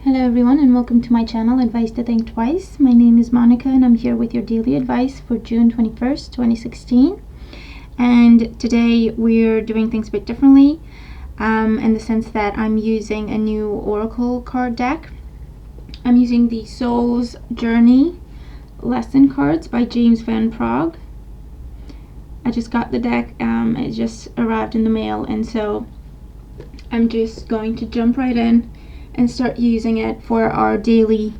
Hello everyone and welcome to my channel Advice to Think Twice. My name is Monica and I'm here with your daily advice for June 21st, 2016. And today we're doing things a bit differently in the sense that I'm using a new Oracle card deck. I'm using the Soul's Journey lesson cards by James Van Praagh. I just got the deck, it just arrived in the mail, and so I'm just going to jump right in and start using it for our daily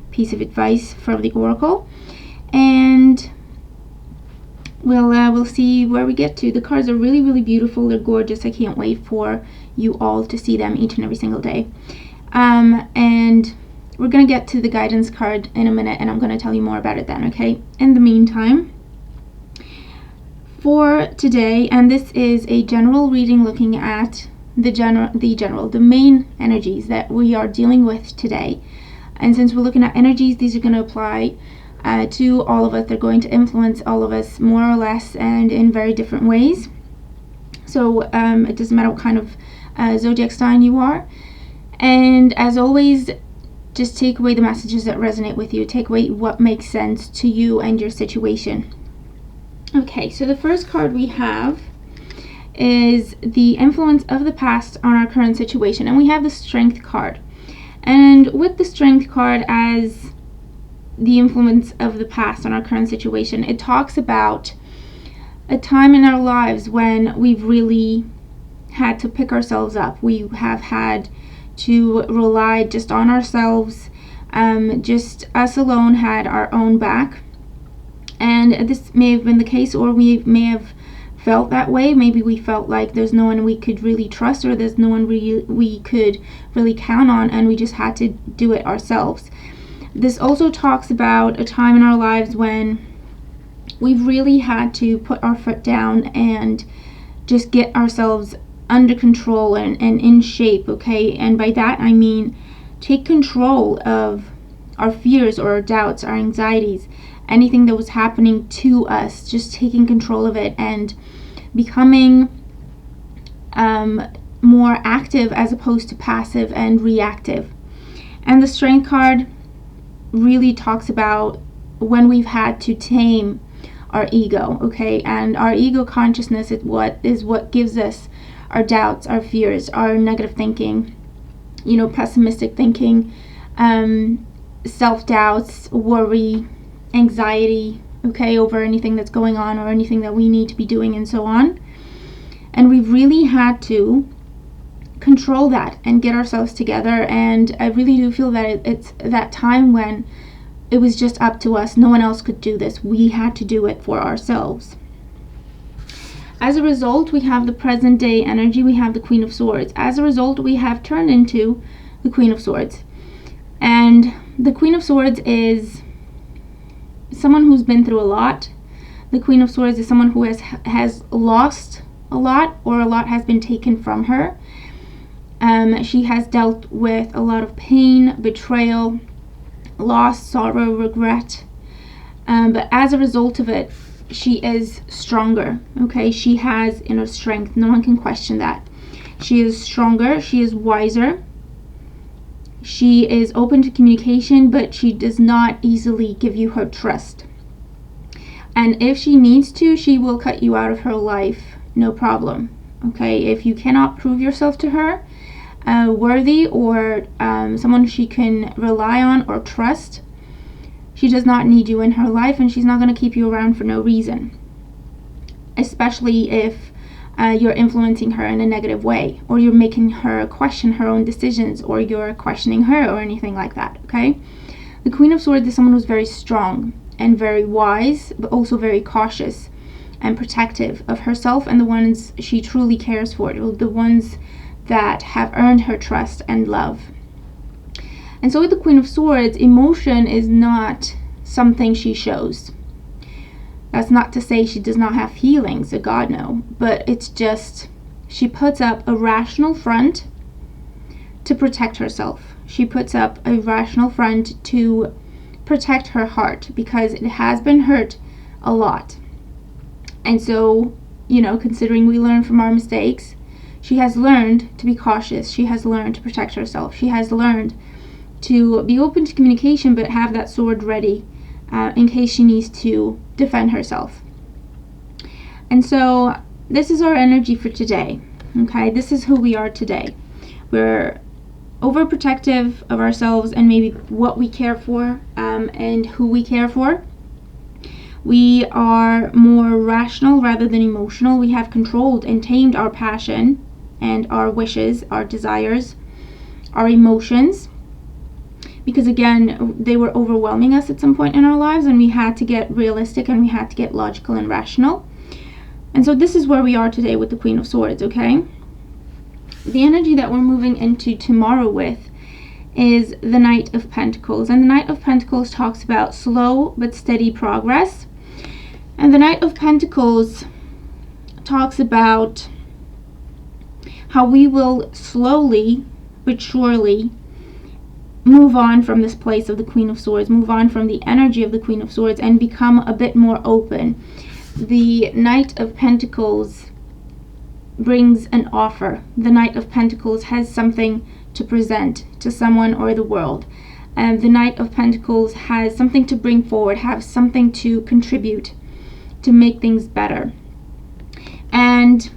piece of advice from the Oracle, and we'll see where we get to. The cards are really beautiful. They're gorgeous. I can't wait for you all to see them each and every single day. And we're gonna get to the guidance card in a minute, and I'm gonna tell you more about it then. Okay, in the meantime, for today, and this is a general reading looking at the main energies that we are dealing with today. And since we're looking at energies, these are going to apply to all of us. They're going to influence all of us more or less and in very different ways. So it doesn't matter what kind of zodiac sign you are. And as always, just take away the messages that resonate with you. Take away what makes sense to you and your situation. Okay, so the first card we have is the influence of the past on our current situation, and we have the Strength card. And with the Strength card as the influence of the past on our current situation, it talks about a time in our lives when we've really had to pick ourselves up. We have had to rely just on ourselves, just us alone had our own back. And this may have been the case, or we may have felt that way. Maybe we felt like there's no one we could really trust, or there's no one we could really count on, and we just had to do it ourselves. This also talks about a time in our lives when we've really had to put our foot down and just get ourselves under control and in shape, okay? And by that I mean take control of our fears or our doubts, our anxieties, anything that was happening to us, just taking control of it and becoming more active as opposed to passive and reactive. And the Strength card really talks about when we've had to tame our ego, okay? And our ego consciousness is what gives us our doubts, our fears, our negative thinking, pessimistic thinking, self-doubts, worry, anxiety, okay, over anything that's going on or anything that we need to be doing and so on. And we've really had to control that and get ourselves together. And I really do feel that it's that time when it was just up to us. No one else could do this. We had to do it for ourselves. As a result, we have the present day energy. We have the Queen of Swords. As a result, we have turned into the Queen of Swords. And the Queen of Swords is someone who's been through a lot. The Queen of Swords is someone who has lost a lot, or a lot has been taken from her. She has dealt with a lot of pain, betrayal, loss, sorrow, regret. But as a result of it, she is stronger. Okay, she has inner strength. No one can question that. She is stronger. She is wiser. She is open to communication, but she does not easily give you her trust. And if she needs to, she will cut you out of her life, no problem. Okay, if you cannot prove yourself to her worthy, or someone she can rely on or trust, she does not need you in her life, and she's not going to keep you around for no reason. Especially if you're influencing her in a negative way, or you're making her question her own decisions, or you're questioning her, or anything like that, okay? The Queen of Swords is someone who's very strong and very wise, but also very cautious and protective of herself and the ones she truly cares for, the ones that have earned her trust and love. And so with the Queen of Swords, emotion is not something she shows. That's not to say she does not have feelings, God no, but it's just she puts up a rational front to protect herself. She puts up a rational front to protect her heart, because it has been hurt a lot. And so, considering we learn from our mistakes, she has learned to be cautious. She has learned to protect herself. She has learned to be open to communication, but have that sword ready in case she needs to defend herself. And so this is our energy for today. Okay, this is who we are today. We're overprotective of ourselves and maybe what we care for, and who we care for. We are more rational rather than emotional. We have controlled and tamed our passion and our wishes, our desires, our emotions, because again, they were overwhelming us at some point in our lives, and we had to get realistic and we had to get logical and rational. And so this is where we are today with the Queen of Swords, okay? The energy that we're moving into tomorrow with is the Knight of Pentacles. And the Knight of Pentacles talks about slow but steady progress. And the Knight of Pentacles talks about how we will slowly but surely move on from this place of the Queen of Swords, move on from the energy of the Queen of Swords, and become a bit more open. The Knight of Pentacles brings an offer. The Knight of Pentacles has something to present to someone or the world. And the Knight of Pentacles has something to bring forward, have something to contribute to make things better. And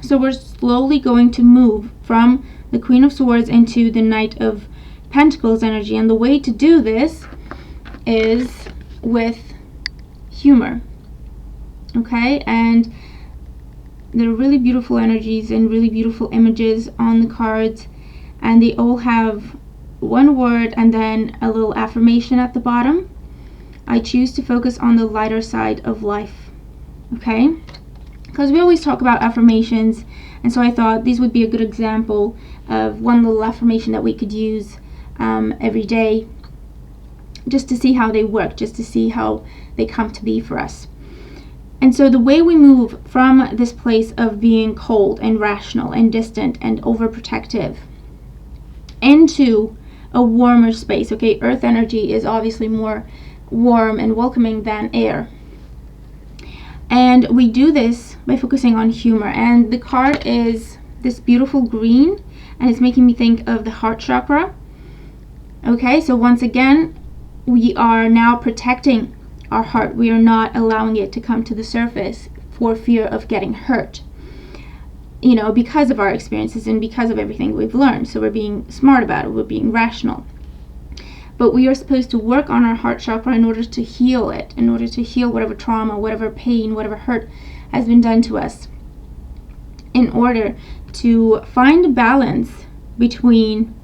so we're slowly going to move from the Queen of Swords into the Knight of Pentacles energy. And the way to do this is with humor. Okay, and there are really beautiful energies and really beautiful images on the cards, and they all have one word and then a little affirmation at the bottom. I choose to focus on the lighter side of life. Okay, because we always talk about affirmations, and so I thought these would be a good example of one little affirmation that we could use every day, just to see how they work, just to see how they come to be for us. And so the way we move from this place of being cold and rational and distant and overprotective into a warmer space, okay, earth energy is obviously more warm and welcoming than air. And we do this by focusing on humor. And the card is this beautiful green, and it's making me think of the heart chakra. Okay, so once again, we are now protecting our heart. We are not allowing it to come to the surface for fear of getting hurt, you know, because of our experiences and because of everything we've learned. So we're being smart about it, we're being rational. But we are supposed to work on our heart chakra in order to heal it, in order to heal whatever trauma, whatever pain, whatever hurt has been done to us, in order to find a balance between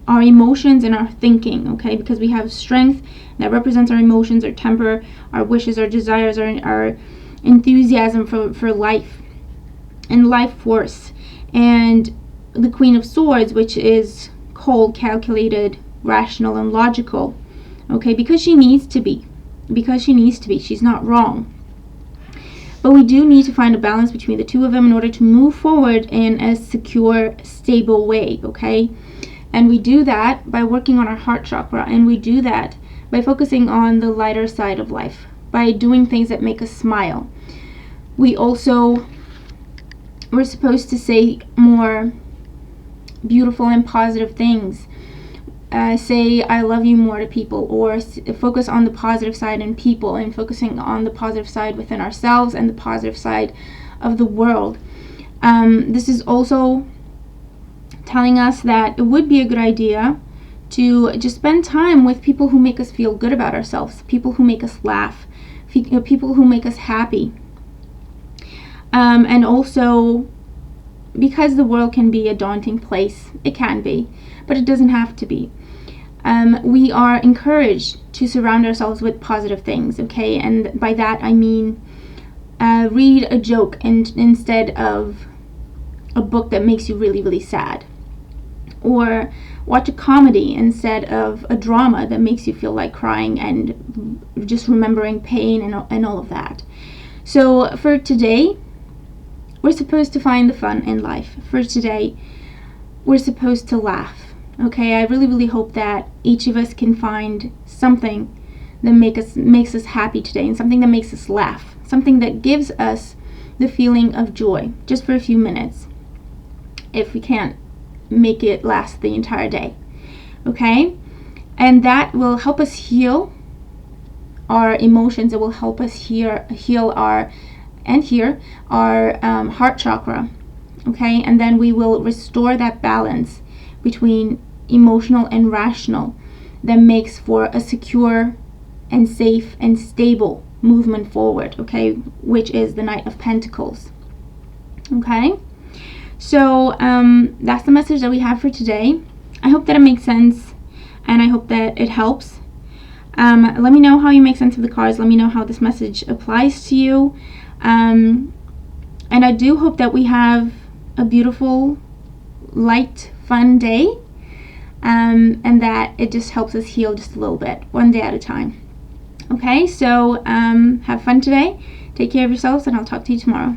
our emotions and our thinking, okay? Because we have strength that represents our emotions, our temper, our wishes, our desires, our enthusiasm for life and life force. And the Queen of Swords, which is cold, calculated, rational, and logical, okay? Because she needs to be. She's not wrong. But we do need to find a balance between the two of them in order to move forward in a secure, stable way, okay? And we do that by working on our heart chakra, and we do that by focusing on the lighter side of life, by doing things that make us smile. We're supposed to say more beautiful and positive things. Say I love you more to people, or focus on the positive side in people, and focusing on the positive side within ourselves and the positive side of the world. This is also telling us that it would be a good idea to just spend time with people who make us feel good about ourselves, people who make us laugh, people who make us happy. And also, because the world can be a daunting place, it can be, but it doesn't have to be. We are encouraged to surround ourselves with positive things, okay? And by that I mean read a joke instead of a book that makes you really, really sad. Or watch a comedy instead of a drama that makes you feel like crying and just remembering pain and all of that. So for today, we're supposed to find the fun in life. For today, we're supposed to laugh. Okay, I really, really hope that each of us can find something that makes us happy today, and something that makes us laugh, something that gives us the feeling of joy, just for a few minutes. If we can't make it last the entire day. Okay? And that will help us heal our emotions. It will help us heal our heart chakra. Okay? And then we will restore that balance between emotional and rational that makes for a secure and safe and stable movement forward, okay, which is the Knight of Pentacles. Okay, so that's the message that we have for today. I hope that it makes sense, and I hope that it helps. Let me know how you make sense of the cards. Let me know how this message applies to you, and I do hope that we have a beautiful, light, fun day, and that it just helps us heal just a little bit, one day at a time. Okay, so have fun today. Take care of yourselves, and I'll talk to you tomorrow.